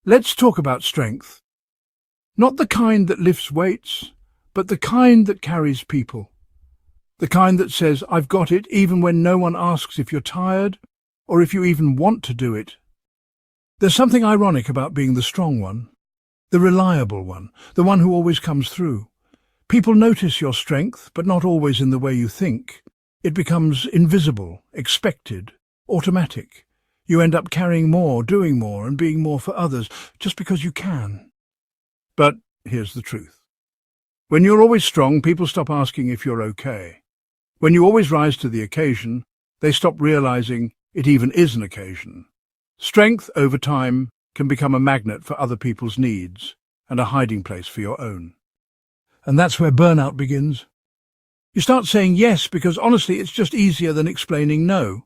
Let's talk about strength. Not the kind that lifts weights, but the kind that carries people. The kind that says, I've got it, even when no one asks if you're tired or if you even want to do it. There's something ironic about being the strong one, the reliable one, the one who always comes through. People notice your strength, but not always in the way you think. It becomes invisible, expected, automatic. You end up carrying more, doing more, and being more for others, just because you can. But here's the truth. When you're always strong, people stop asking if you're okay. When you always rise to the occasion, they stop realizing it even is an occasion. Strength, over time, can become a magnet for other people's needs and a hiding place for your own. And that's where burnout begins. You start saying yes because honestly it's just easier than explaining no.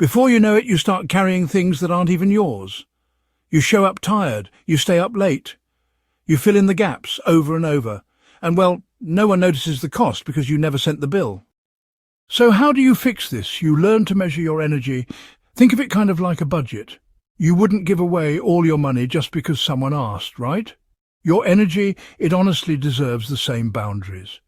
Before you know it, you start carrying things that aren't even yours. You show up tired, you stay up late. You fill in the gaps over and over. And well, no one notices the cost because you never sent the bill. So how do you fix this? You learn to measure your energy. Think of it kind of like a budget. You wouldn't give away all your money just because someone asked, right? Your energy, it honestly deserves the same boundaries.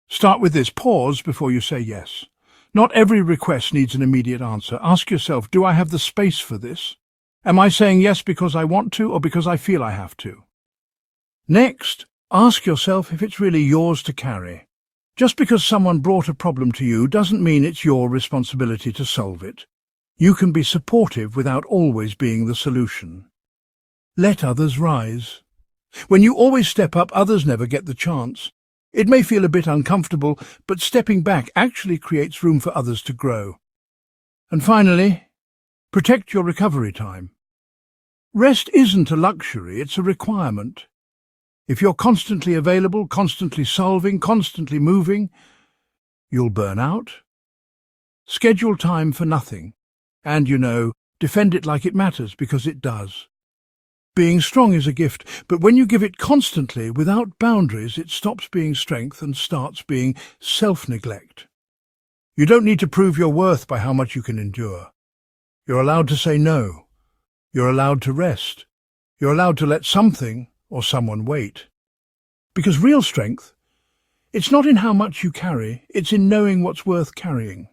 Start with this. Pause before you say yes. Not every request needs an immediate answer. Ask yourself, do I have the space for this? Am I saying yes because I want to or because I feel I have to? Next, ask yourself if it's really yours to carry. Just because someone brought a problem to you doesn't mean it's your responsibility to solve it. You can be supportive without always being the solution. Let others rise. When you always step up, others never get the chance. It may feel a bit uncomfortable, but stepping back actually creates room for others to grow. And finally, protect your recovery time. Rest isn't a luxury, it's a requirement. If you're constantly available, constantly solving, constantly moving, you'll burn out. Schedule time for nothing. And, defend it like it matters, because it does. Being strong is a gift, but when you give it constantly, without boundaries, it stops being strength and starts being self-neglect. You don't need to prove your worth by how much you can endure. You're allowed to say no. You're allowed to rest. You're allowed to let something or someone wait. Because real strength, it's not in how much you carry, it's in knowing what's worth carrying.